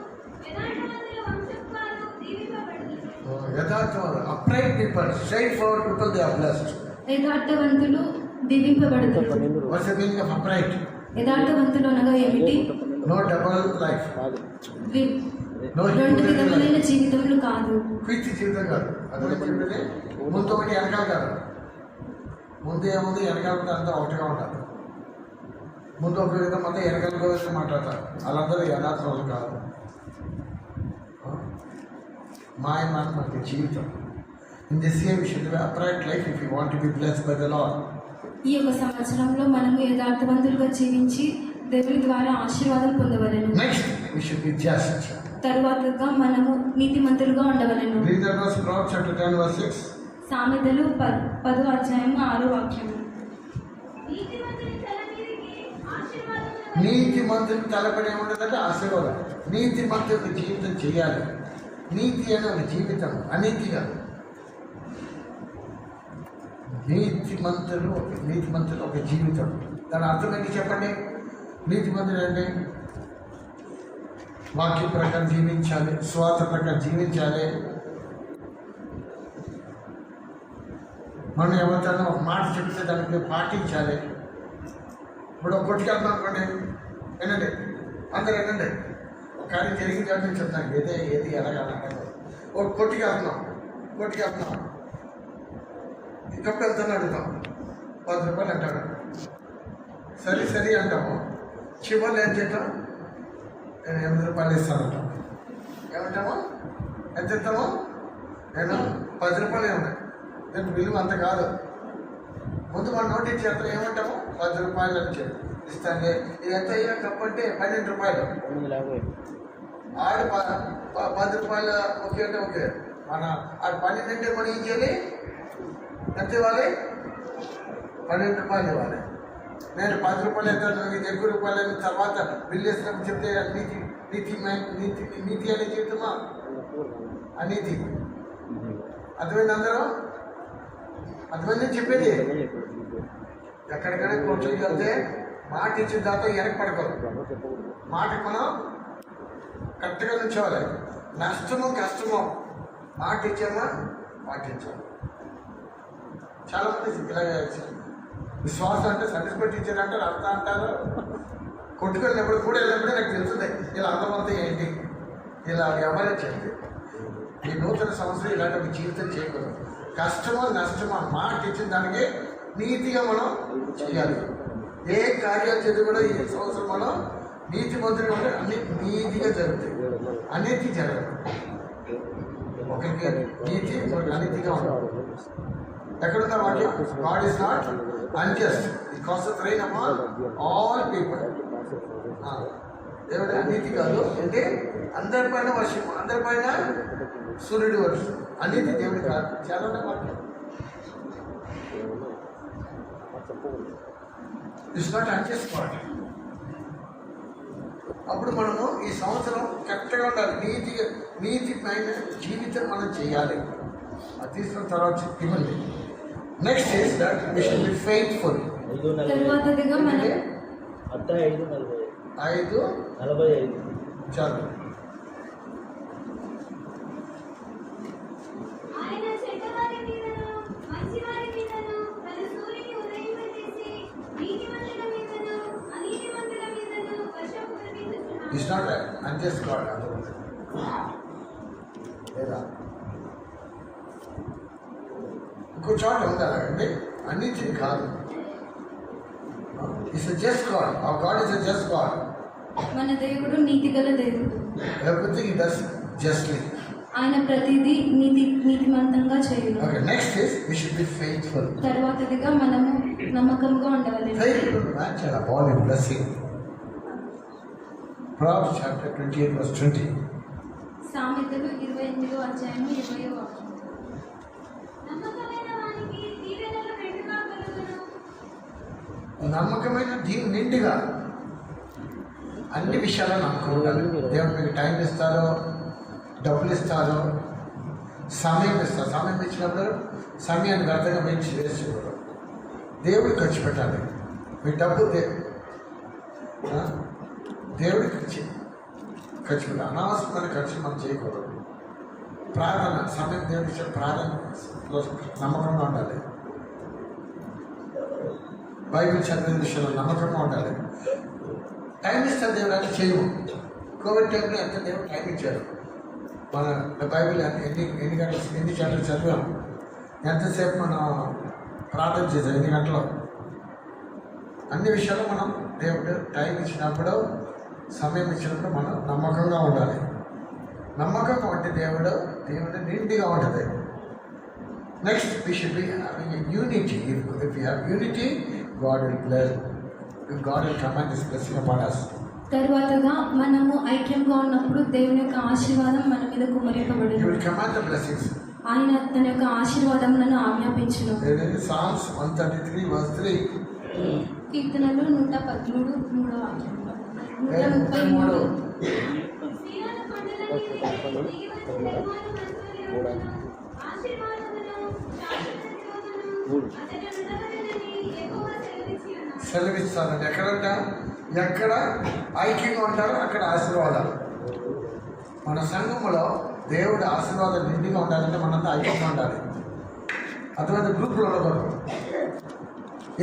యథార్థవంతుల వంశపు వారు దీవింపబడుదురు. యథార్థవంతులు, upright people, straightforward people, they are blessed. యథార్థవంతులు దీవింపబడుదురు. What's the meaning of upright? యథార్థవంతులు అనగా ఏమిటి? No double life. రెండు విధములైన జీవితములు కాదు. క్విక్ జీవితం కాదు. అదే చెప్పేది ముందు ఒకటి వెనకాల కాదు. ముందు ఏముంది వెనకాల అంతా ఒకటిగా ఉంటారు. ముందు ఒక విధం అంతా వెనకాల గురించి మాట్లాడతారు. వాళ్ళందరూ యథార్థవాళ్ళు కాదు. మాయమాన మనకి జీవితం. In this year we should live upright life if you want to be blessed by the lord. ఈ యొక్క సంవత్సరంలో మనము యథార్థవంతులుగా జీవించి దేవుని ద్వారా ఆశీర్వాదం పొందవలెను. Next we should be just. తరువాతగా మనము నీతిమంతులుగా ఉండవలెను. Read that verse, Proverbs chapter 10 verse 6. సామెతలు 10:6 వాక్యం. నీతిమంతుని తల మీదికి ఆశీర్వాదములు. నీతిమంతుని తలపడి ఏముంటుందంటే ఆశీర్వాదం. నీతిమంతుడి జీవితం చేయాలి. నీతి అనే ఒక జీవితం, అనీతిగా. నీతిమంతులు ఒక జీవితం. దాని అర్థం ఏంటి చెప్పండి? నీతిమంతుడు అంటే వాక్య ప్రకారం జీవించాలి, స్వార్థ ప్రకారం జీవించాలి, మనం ఎవరికైనా ఒక మాట చెప్తే దానికి పాటించాలి. ఇప్పుడు ఒక కొట్టుకు వెళ్తాం అనుకోండి, వినండి అందరూ వినండి, ఒక కార్యం జరిగింది అని చెప్తాను, ఏది ఎలాగ ఒక కొట్టుకు వెళ్తున్నాం ఇంకప్పుడు వెళ్తాను అడుగుతాం, 10 రూపాయలు అంటాడు, సరే అంటాము. చివరిలో ఏం చేద్దాం, నేను 8 రూపాయలు ఇస్తానంటాం. ఏమంటాము, ఎంత ఇస్తాము, నేను 10 రూపాయలు ఏమన్నా, దానికి విలువ అంత కాదు. ముందు మన నోటీస్ చేస్తాం, ఏమంటాము, 10 రూపాయలు అని చెప్పి ఇస్తాను. ఇది ఎంత అయ్యా కప్పు అంటే 12 రూపాయలు. ఆడు 10 రూపాయలు ఓకే అంటే ఓకే, మన ఆడు 12 అంటే మనం ఏం చేయాలి, ఎంత ఇవ్వాలి, 12 రూపాయలు ఇవ్వాలి. నేను 10 రూపాయలు ఎంత ఇది ఎక్కువ రూపాయలు అయిన తర్వాత బిల్లు వేసినప్పుడు చెప్తే నీతి అనే చెప్తామా, అనీతి. అర్థమైంది అందరూ, అర్థమైంది చెప్పేది. ఎక్కడికైనా కూర్చొని వెళ్తే మాట ఇచ్చిన తర్వాత వెనక్కి పడుకోదు, మాటకి మనం కరెక్ట్గా నుంచోవాలి. నష్టమో కష్టమో మాట ఇచ్చామా పాటించాలి. చాలామంది ఇలాగే విశ్వాసం అంటే సర్టిఫికెట్ ఇచ్చారంటారు, అంతా అంటారు. కొట్టుకెళ్ళినప్పుడు కూడా వెళ్ళినప్పుడే నాకు తెలుస్తుంది ఇలా అర్థమంతా ఏంటి, ఇలా ఎవరే చెప్తే. ఈ నూతన సంవత్సరం ఇలాంటి మీ జీవితం చేయకూడదు. కష్టమో నష్టమో మాట ఇచ్చిన దానికి నీతిగా మనం చేయాలి. ఏ కార్యాలు చేసి కూడా ఈ సంవత్సరం మనం నీతి మంత్రులు ఉంటే అన్ని నీతిగా జరుగుతాయి, అనీతి జరగదు. ఒకరికి నీతి ఒకరికి అనీతిగా ఉంటారు. ఎక్కడున్న వాక్యం, గాడ్ ఈస్ నాట్ అన్జస్ట్, ఈ concept rain upon all people. దేవుడు అనీతి కాదు అంటే అందరిపైన వర్షం, అందరిపైన సూర్యుడి వర్షం, అనీతి దేవుడి కాదు. చాలా వాక్యం ఇట్స్ నాట్ అన్జస్ట్ గాడ్. అప్పుడు మనము ఈ సంవత్సరం కరెక్ట్గా ఉండాలి, నీతి పైన జీవితం మనం చేయాలి. అది తీసుకున్న తర్వాత ఇవ్వండి. Next is that we should be faithful. తరువాతదిగా మనం అధ్యాయం 5:45 చాలు. ఆయన చెడ్డవారి మీదను మంచివారి మీదను తన సూర్యుని ఉదయింపజేసి నీతిమంతుల మీదను అనీతిమంతుల మీదను వర్షం కురిపించుచున్నాడు. It's not unjust God. లేదా ఇంకో చోట ఉంది అలాగండి, అన్నిటిని కాదు. It's a just God. Our God is a just God. మన దేవుడు నీతిగల దేవుడు. Everything he does justly. ఆయన ప్రతిదీ నీతిమంతంగా చేయును. Okay, next is we should be faithful. తరువాతదిగా మనము నమ్మకంగా ఉండాలి. ఫెయిత్ఫుల్ మ్యాన్ చాలా బాగుంది బ్లెస్సింగ్. Proverbs chapter 28 verse 20. సామెతలు 28వ అధ్యాయం 20వ వాక్యం. నమ్మకమైన వానికి దీవెనలు మెండుగా కలుగును. నమ్మకమైన నిండుగా అన్ని విషయాల్లో నమ్మకం ఉండాలి. దేవుడు మీకు టైం ఇస్తారో, డబ్బులు ఇస్తారో, సమయం ఇస్తారు. సమయం ఇచ్చినప్పుడు సమయాన్ని వ్యర్థంగా వేసుకోవడం. దేవుడు ఖర్చు పెట్టాలి. మీ డబ్బు దేవుడికి ఖర్చు పెట్టాలి. అనవసరమైన ఖర్చు మనం చేయకూడదు. ప్రార్థన సమయం దేవుడి ఇచ్చే ప్రార్థన నమ్మకంగా ఉండాలి. బైబిల్ చదివే విషయంలో నమ్మకంగా ఉండాలి. టైం ఇస్తారు దేవుడు అని చేయము. కోవిడ్ టైంలో ఎంత దేవుడు టైం ఇచ్చారు. మన బైబిల్ ఎన్ని గంటలు చదివాం, ఎంతసేపు మనం ప్రార్థన చేసాం, ఎన్ని గంటలు. అన్ని విషయాల్లో మనం దేవుడు టైం ఇచ్చినప్పుడు, సమయం ఇచ్చినప్పుడు మనం నమ్మకంగా ఉండాలి. నమ్మకంగా ఉంటే దేవుడు నిండిగా ఉంటుంది. Next we should be having unity. If you have unity, God will bless. God will command his blessing upon us. తరువాతగా మనము ఐక్యంగా ఉన్నప్పుడు దేవుని యొక్క ఆశీర్వాదం మన మీద He కుమరింపబడును. will command the blessings. ఆయన తన యొక్క ఆశీర్వాదములను ఆజ్ఞాపించును. Psalms 133 verse 3. కీర్తనలు 113 3వ వాక్యం. 133. సీయోను కొండల మీద దిగి వచ్చిన నిర్మాణ మంత్రులు ఆశీర్వాదమును శాశ్వత జీవమును అతడు ఉండవలెనని యెహోవా సెలవిచ్చి ఉన్నాడు. సెలవిస్తానండి. ఎక్కడ ఐక్యంగా ఉంటారో అక్కడ ఆశీర్వాదాలు. మన సంఘంలో దేవుడి ఆశీర్వాదం నిండిగా ఉండాలంటే మనంతా ఐక్యంగా ఉండాలి. అర్థమైతే గ్రూప్లో ఉండకూడదు.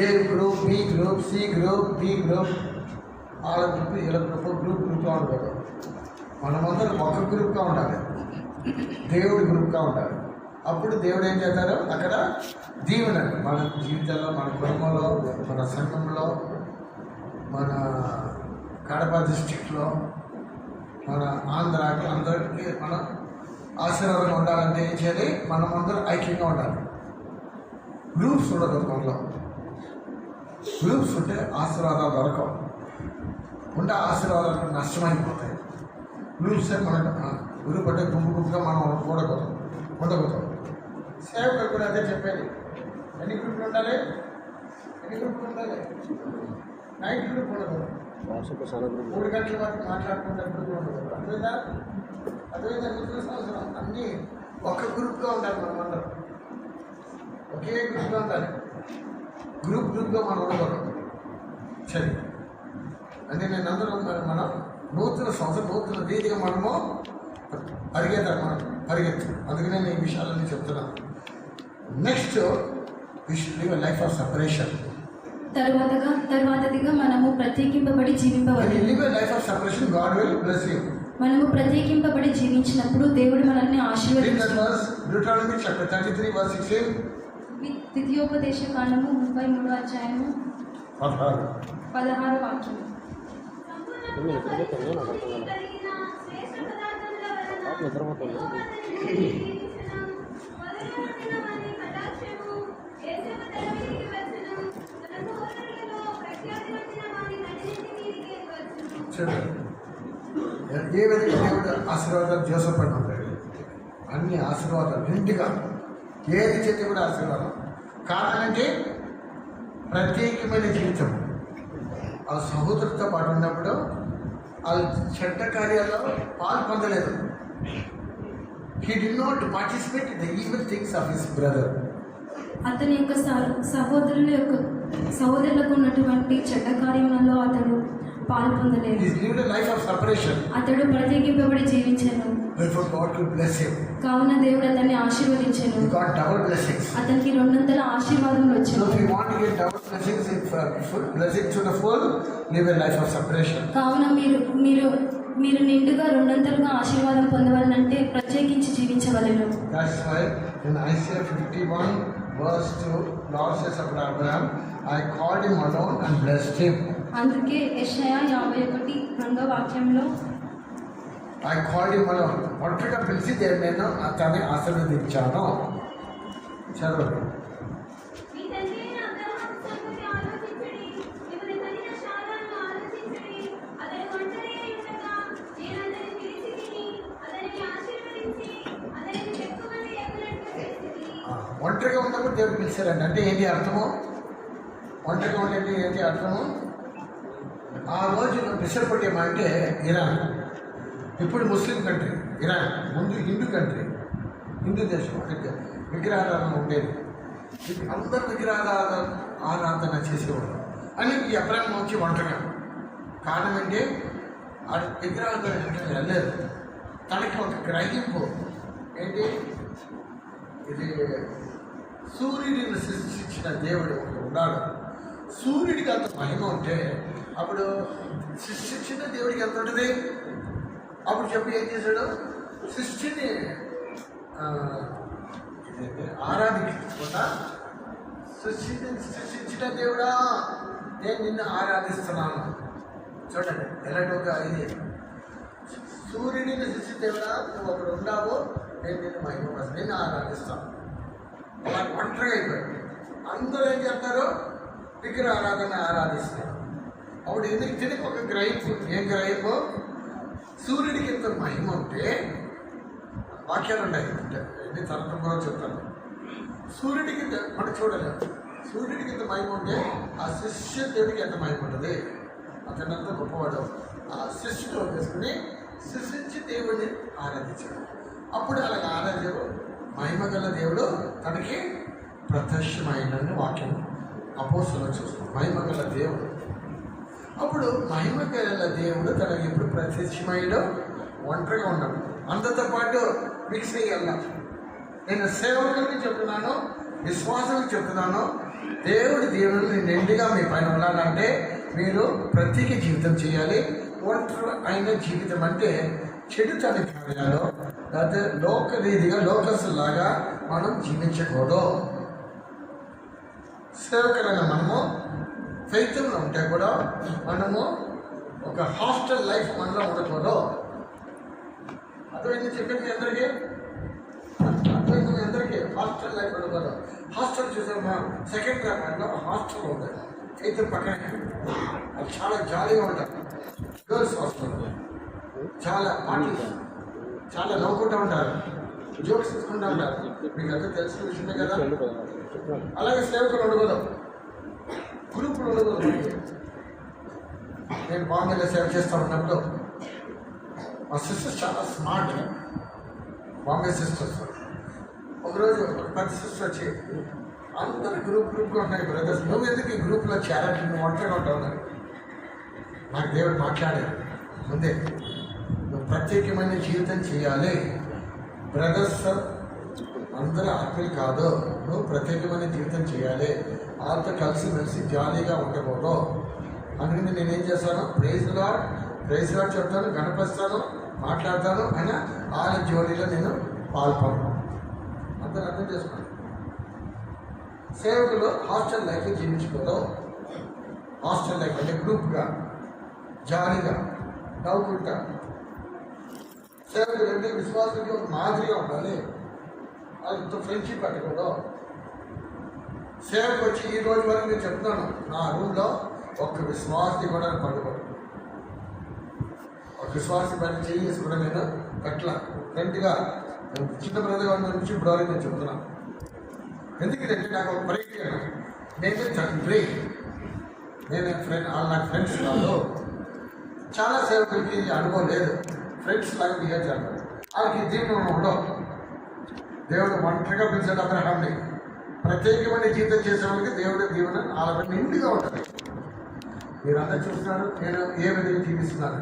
A group, B group, C group, D group, వాళ్ళ గ్రూప్, వీళ్ళ గ్రూప్, గ్రూప్గా ఉండకూడదు. మనమందరం ఒక గ్రూప్గా ఉండాలి, దేవుడి గ్రూప్గా ఉండాలి. అప్పుడు దేవుడు ఏం చేస్తారు అక్కడ దీవెన మన జీవితంలో, మన కుటుంబంలో, మన సంఘంలో, మన కడప డిస్టిక్లో, మన ఆంధ్రాకి అందరికీ మనం ఆశీర్వాదంగా ఉండాలంటే ఏం చేయాలి? మనం అందరం ఐక్యంగా ఉండాలి. గ్రూప్స్ ఉండదు మనలో. గ్రూప్స్ ఉంటే ఆశీర్వాదాలు దొరకవు, ఉంటే ఆశీర్వాదాలు నష్టమైపోతాయి. గ్రూప్స్ మనకు గ్రూప్ అంటే గుంపుగా మనం ఉండకూడదు. సేవకులు కూడా అదే చెప్పేది. ఎన్ని గ్రూపులు ఉండాలి? నైట్ గ్రూప్ ఉండకూడదు. 3 గంటల వరకు మాట్లాడుకుంటే గ్రూప్ ఉండకూడదు. అదేవిధంగా సంవత్సరం అన్నీ ఒక గ్రూప్గా ఉండాలి. మనం అందరం ఒకే గ్రూప్గా ఉండాలి. గ్రూప్గా మనం ఉండకూడదు. సరే, అంటే నేను అందరూ మనం నూతన సంవత్సరం నూతన రీతిగా మనము పరిగెత్తు. అందుకనే నేను ఈ విషయాలన్నీ చెప్తున్నాను. Next we should live a life of separation. తరువాతదిగా మనము ప్రత్యేకింపబడి జీవింపవాలి. Live a life of separation, God will bless you. మనము ప్రత్యేకింపబడి జీవించినప్పుడు దేవుడు మనల్ని ఆశీర్వదిస్తాడు. Deuteronomy chapter 33 verse 16. ద్వితీయోపదేశ కాండము 33వ అధ్యాయము 16వ వాక్యం. ఏ విధంగా దేవుడు ఆశీర్వాదాలు జోసెఫ్ అని ఉంటాయి. అన్ని ఆశీర్వాదాలు నిండుగా, ఏది చేతి కూడా ఆశీర్వాదం. కారణం అంటే ప్రత్యేకమైన జీవితం. ఆ సహోదరుతో పాటు ఉన్నప్పుడు ఆ చెడ్డ కార్యాల్లో పాల్పొందలేదు. He did not participate in the evil things of his brother. అతని యొక్క సహోదరులకు ఉన్నటువంటి చెడ్డ కార్యములలో అతడు పాల్పొందలేదు. అతడు ప్రత్యేకింపబడి జీవించాను. కావున దేవుడు అతన్ని ఆశీర్వదించాను. అతనికి 200 ఆశీర్వాదములు వచ్చాయి. కావున మీరు నిండుగా 200గా ఆశీర్వాదం పొందవాలంటే ప్రత్యేకించి జీవించవలెను. Verse 2, Lord says about Abraham, I called him alone and blessed him. అందుకే యెషయా 51:2వ వాక్యంలో I called him alone. ఒంటరిగా పిలిచి నేను అతన్ని ఆశీర్వదించాను. చదవండి. ఒంటరిగా ఉన్నప్పుడు దేవుడు పిలిచారండి. అంటే ఏంటి అర్థము? ఒంటరిగా ఉండేది ఏంటి అర్థము? ఆ రోజు విశాఖపట్నం అంటే ఇరాన్, ఇప్పుడు ముస్లిం కంట్రీ. ఇరాన్ ముందు హిందూ కంట్రీ, హిందూ దేశం. విగ్రహారాధన ఉండేది. అందరు ఆరాధన చేసేవాడు. అని ఈ అబ్రాహం వచ్చి ఒంటరిగా. కారణం ఏంటి? ఆ విగ్రహారాధన వెళ్ళలేదు. తనకి ఒక గ్రహింపు ఏంటి? ఇది సూర్యుడిని సృష్టించిన దేవుడు ఉన్నాడు. సూర్యుడికి అంత మహిమ ఉంటే అప్పుడు సృష్టించిన దేవుడికి ఎంత ఉంటుంది? అప్పుడు చెప్పి ఏం చేశాడు? సృష్టిని ఆరాధించకుండా సృష్టించిన దేవుడా నేను నిన్ను ఆరాధిస్తున్నాను. చూడండి ఎలాంటి ఒక ఇది. సూర్యుడిని సృష్టి దేవుడా నువ్వు అక్కడ ఉన్నావో నేను నిన్ను మహిమ నిన్ను ఆరాధిస్తాను. అలా ఒంటరిగా అయిపోయాడు. అందరూ ఏం చేస్తారు? విగ్రహ ఆరాధన ఆరాధిస్తారు. అప్పుడు తిరిగి ఒక గ్రహింపు. ఏం గ్రహింపు? సూర్యుడికి ఎంత మహిమ ఉంటే వాక్యాలు ఉన్నాయి. ఇది తరతరంగా చెప్తాను. సూర్యుడికి మనం చూడలేము. సూర్యుడికి ఎంత మహిమ ఉంటే ఆ శిష్య దేవుడికి ఎంత మహిమ ఉంటుంది? అతనంత గొప్పవాడు. ఆ శిష్యుతో చేసుకుని సృష్టించి దేవుడిని ఆరాధించాడు. అప్పుడు అలాగ ఆరాధ్యుడు మహిమ గల దేవుడు తనకి ప్రత్యక్షమైన వాక్యం అపోస్తులను చూస్తాం. మహిమ గల దేవుడు. అప్పుడు మహిమ గల దేవుడు తనకి ఎప్పుడు ప్రత్యక్షమైన ఒంటరిగా ఉన్నాడు. అందరితో పాటు మిక్స్ అయ్యాల. నేను సేవకులకి చెప్తున్నాను, విశ్వాసం చెప్తున్నాను, దేవుడి దీవెనలు నిండుగా మీ పైన ఉండాలంటే మీరు ప్రత్యేక జీవితం చేయాలి. ఒంటరి అయిన జీవితం అంటే చెడుతని కార్యాలు లేకపోతే లోక రీతిగా లోకస్లాగా మనం జీవించకూడదు. సేవకులైన మనము ఫెయిత్లో ఉంటే కూడా మనము ఒక హాస్టల్ లైఫ్ మనలో ఉండకూడదు. అర్థమైంది చెప్పింది అందరికీ? అర్థమైంది మీ అందరికీ? హాస్టల్ లైఫ్ ఉండకూడదు. హాస్టల్ చూసామా, సెకండ్ క్లాస్లో హాస్టల్ ఉంటుంది ఫెయిత్ పక్కనే. అది చాలా జాలీగా ఉంటుంది. గర్ల్స్ హాస్టల్ చాలా పార్టీస్, చాలా నవ్వుకుంటూ ఉంటారు, జోక్స్ తీసుకుంటూ ఉంటారు. మీకు అంతా తెలిసిన విషయమే కదా. అలాగే సేవకులు ఉండకూడదు, గ్రూపులు ఉండకూడదు. నేను బాంబేలో సేవ చేస్తూ ఉన్నప్పుడు మా సిస్టర్స్ చాలా స్మార్ట్, బాంబే సిస్టర్స్. ఒకరోజు ఒక పెద్ద సిస్టర్ వచ్చి అందరు గ్రూప్గా ఉన్నాయి, బ్రదర్స్ నువ్వు ఎందుకు ఈ గ్రూప్లో చేరాలి, నువ్వు ఒంటరిగా ఉంటావు. నాకు దేవుడు మాట్లాడాడు ముందే, నువ్వు ప్రత్యేకమైన జీవితం చేయాలి. బ్రదర్స్ అందరూ ఆత్మీయులు కాదు, నువ్వు ప్రత్యేకమైన జీవితం చేయాలి. వాళ్ళతో కలిసిమెలిసి జాలీగా ఉండకూడదు. అందుకని నేనేం చేస్తాను, ప్రైజ్ లార్డ్ చెప్తాను, గణపరుస్తాను, మాట్లాడతాను. అయినా వాళ్ళ జోడీలో నేను పాల్పడను. అందరూ అర్థం చేసుకోండి. సేవకులు హాస్టల్ లైఫ్ జీవించుకోదు. హాస్టల్ లైఫ్ అంటే గ్రూప్గా జాలీగా నవ్వుకుంటా. సేవకులు అంటే విశ్వాసంగా మాదిరిగా ఉండాలి, వాళ్ళతో ఫ్రెండ్షిప్ పెట్టకూడదు. సేవకు వచ్చి ఈ రోజు వరకు నేను చెప్తున్నాను, నా రూమ్లో ఒక్క విశ్వాసి కూడా పండుకోడు. ఒక విశ్వాసి పని చేసి కూడా నేను పెట్టలా. ఫ్రెండ్గా చిన్న బ్రదర్గా నుంచి ఇప్పుడు వరకు నేను చెప్తున్నాను. ఎందుకంటే నాకు ఒక పరిచయం, నేను తండ్రి, నేను ఫ్రెండ్, వాళ్ళు నాకు ఫ్రెండ్స్ కాదు. చాలా సేవకులకి అనుభవం లేదు, ఫ్రెండ్స్ లాగా బిహేవ్ చేస్తారు. వాళ్ళకి దీవెన ఉండవు. దేవుడు ఒంటరిగా పిలిచాడు అబ్రహాంని. ప్రత్యేకమైన జీవితం చేసే వాళ్ళకి దేవుడి దీవెన వాళ్ళ నిండుగా ఉంటుంది. మీరు అందరూ చూస్తున్నారు నేను ఏ విధంగా జీవిస్తున్నాను.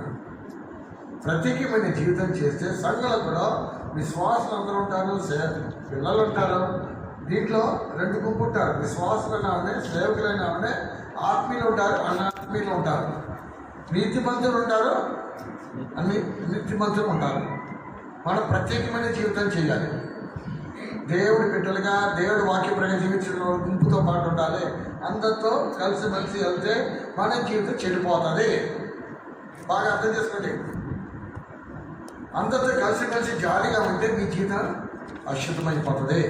ప్రత్యేకమైన జీవితం చేస్తే సంఘంలో కూడా విశ్వాసులు అందరూ ఉంటారు, పిల్లలు ఉంటారు. దీంట్లో రెండు గుంపు ఉంటారు, విశ్వాసులైన ఆమె, సేవకులైన ఆమె, ఆత్మీయులు ఉంటారు, అనాత్మీయులు ఉంటారు. నీతిమంతులు ఉంటారు, నీతిమంతులు ఉంటారు. మనం ప్రత్యేకమైన జీవితం చేయాలి. దేవుడి బిడ్డలుగా దేవుడి వాక్య ప్రకారం జీవించిన గుంపుతో పాటు ఉండాలి. అందరితో కలిసిమెలిసి వెళ్తే మన జీవితం చెడిపోతుంది. బాగా అర్థం చేసుకోండి. అందరితో కలిసిమెలిసి జాలీగా ఉంటే మీ జీవితం అశుద్ధమైపోతుంది.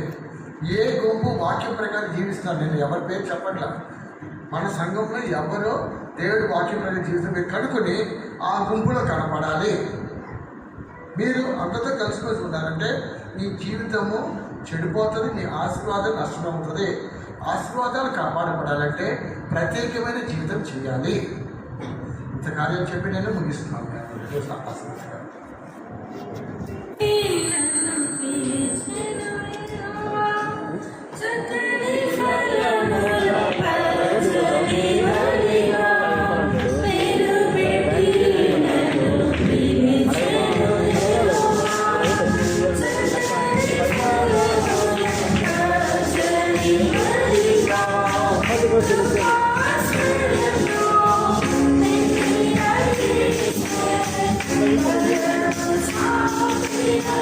ఏ గుంపు వాక్యం ప్రకారం జీవిస్తున్నారు, నేను ఎవరి పేరు చెప్పట్లా, మన సంఘంలో ఎవరో దేవుడి వాక్యం ప్రకారం జీవితం మీరు కనుక్కొని ఆ గుంపులో కనపడాలి. మీరు అందరితో కలిసిమెలిసి ఉన్నారంటే మీ జీవితము చెడిపోతుంది, మీ ఆశీర్వాదం నష్టమవుతుంది. ఆశీర్వాదాలు కాపాడబడాలంటే ప్రత్యేకమైన జీవితం చేయాలి. ఇంత కార్యం చెప్పి నేను ముగిస్తున్నాను. Yeah.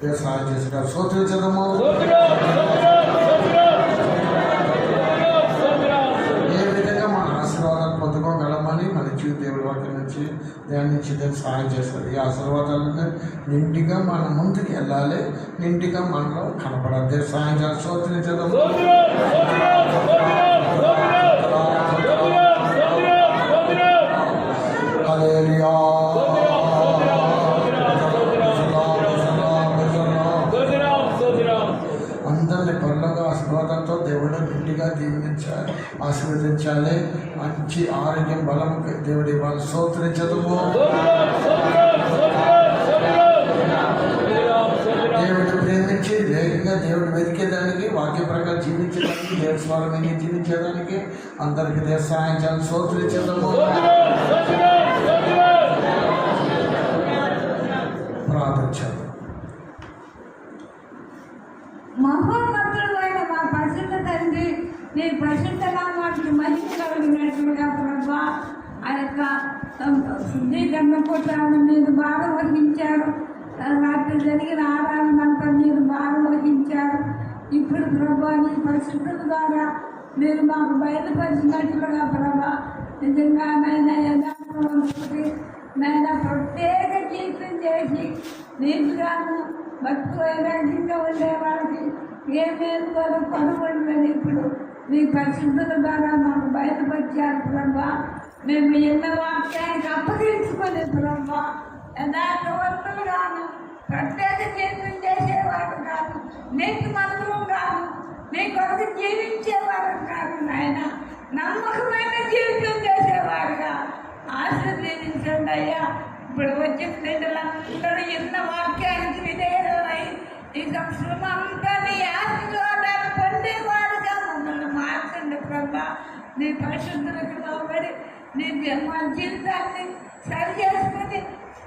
దేవుడు సహాయం చేస్తున్నారు. స్తోత్రించదము. ఏ విధంగా మన ఆశీర్వాదాలు పొందుకోగలమని మన దేవుడి వాక్యం నుంచి దాని నుంచి దేవుడు సహాయం చేస్తారు. ఈ ఆశీర్వాదాలను నింటిగా మనం ముందుకు వెళ్ళాలి, నింటిగా మనలో కనపడాలి. దేవుడు సహాయం చేయాలి. స్తోత్రించదము. హల్లెలూయా. అందరిని పనులుగా ఆశీర్వాదంతో దేవుడు నిండిగా దీవించాలి, ఆశీర్వదించాలి. మంచి ఆరోగ్యం, బలం దేవుడి వాళ్ళు స్తోత్రించదము. దేవుడు ప్రేమించి వేగంగా దేవుడు వెతికేదానికి, వాక్య ప్రకారం జీవించడానికి, దేవుడి స్వరంగా జీవించేదానికి అందరికీ దేవుడు సహాయం చేయాలి. స్తోత్రించదము. ప్రార్థించాలి. మహోన్నతుడు అయిన మా పరిశుద్ధ తండ్రి, నీ పరిశుద్ధ నామానికి మంచి కలిగినట్లుగా ప్రభా ఆ యొక్క శుద్ధీకరణ పుట్టాలను మీరు బాగా వహించారు. రాత్రి జరిగిన ఆరాధనంతా మీరు బాగా వహించారు. ఇప్పుడు ప్రభా నీ పరిశుద్ధత ద్వారా మీరు మాకు బయలుపరిచినట్లుగా ప్రభా నిజంగా నైనా యథార్థవంతుడి నైనా ప్రత్యేక జీవితం చేసి నీకుగాను భక్తు వైరాగ్యంగా ఉండే వాళ్ళకి ఏ మేలు కూడా కనుగొంటుందని ఇప్పుడు మీ పరిశుద్ధుల ద్వారా మాకు బయటపరిచారు ప్రభా. మేము ఎన్నో వాక్యానికి అప్పగించుకొని ప్రభా యథార్థవంతులు కాను, ప్రత్యేక జీవితం చేసేవారు కాదు, నీకు మంత్రం కాదు, నీ కొరకు జీవించేవారు కాదు నాయన, నమ్మకమైన జీవితం చేసేవారుగా ఆశీర్వదించండి అయ్యా. ఇప్పుడు వచ్చిన బిడ్డలందరూ ఎన్న వాక్యానికి విధేయులై ఈ సంవత్సరం అంతా నీ ఆశీర్వాదాలు పొందేవారుగా మమ్మల్ని మార్చండి ప్రభా. నీ పరిశుద్ధులకు లోబడి నీ జన్మ జీవితాన్ని సరి చేసుకుని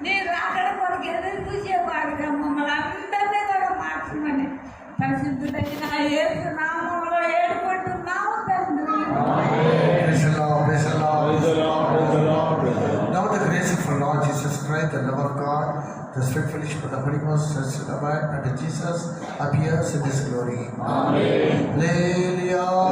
నీ రాకడ కొరకు ఎదురు చూసేవారుగా మమ్మల్ని అందరినీ కూడా మార్చమని పరిశుద్ధుడైన యేసు నామములో ఏడుకుంటున్నాము తండ్రి. Now the grace of our Lord Jesus Christ, the love of God, the sweet fellowship of the Holy Ghost, rest and abide until Jesus appears in His glory. Amen. Hallelujah.